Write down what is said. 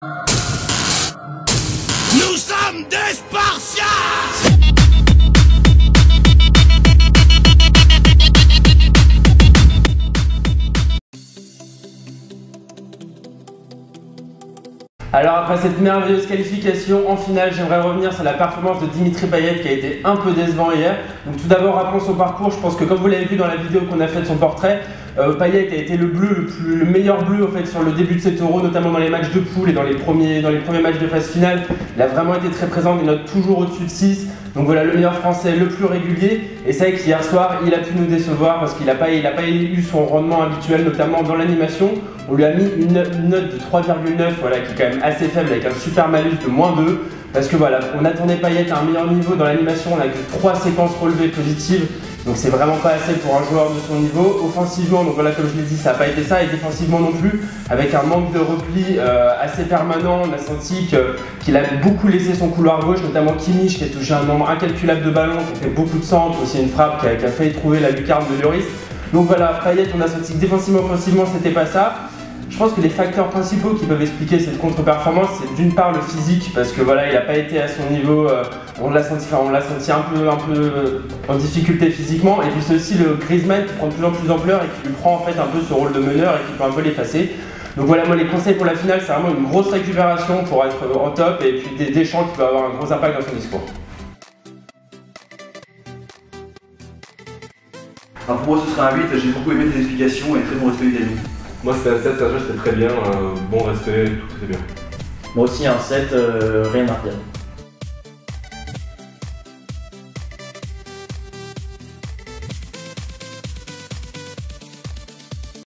Nous sommes des Spartiates! Alors après cette merveilleuse qualification en finale, j'aimerais revenir sur la performance de Dimitri Payet qui a été un peu décevant hier. Donc tout d'abord rappelons son parcours, je pense que comme vous l'avez vu dans la vidéo qu'on a fait de son portrait, Payet a été le meilleur bleu en fait, sur le début de cet Euro, notamment dans les matchs de poule et dans les premiers matchs de phase finale. Il a vraiment été très présent, il note toujours au-dessus de 6. Donc voilà, le meilleur français, le plus régulier. Et c'est vrai qu'hier soir, il a pu nous décevoir parce qu'il n'a pas eu son rendement habituel, notamment dans l'animation. On lui a mis une note de 3,9, voilà, qui est quand même assez faible, avec un super malus de -2. Parce que voilà, on attendait Payet à un meilleur niveau dans l'animation, on n'a que 3 séquences relevées positives. Donc c'est vraiment pas assez pour un joueur de son niveau. Offensivement, donc voilà, comme je l'ai dit, ça n'a pas été ça, et défensivement non plus, avec un manque de repli assez permanent. On a senti qu'il a beaucoup laissé son couloir gauche, notamment Kimmich qui a touché un nombre incalculable de ballons, qui a fait beaucoup de centres, aussi une frappe qui a failli trouver la lucarne de Lloris. Donc voilà, Payet, on a senti que défensivement, offensivement, c'était pas ça. Je pense que les facteurs principaux qui peuvent expliquer cette contre-performance, c'est d'une part le physique, parce que voilà, il n'a pas été à son niveau, on l'a senti un peu en difficulté physiquement, et puis c'est aussi le Griezmann qui prend de plus en plus d'ampleur et qui lui prend en fait un peu ce rôle de meneur et qui peut un peu l'effacer. Donc voilà, moi les conseils pour la finale, c'est vraiment une grosse récupération pour être en top, et puis des Deschamps qui peut avoir un gros impact dans son discours. Alors pour moi ce sera un 8, j'ai beaucoup aimé tes explications et très bon respect du timing. Moi c'était un 7, Sergio c'était très bien, bon respect, tout c'est bien. Moi aussi un 7, rien à redire.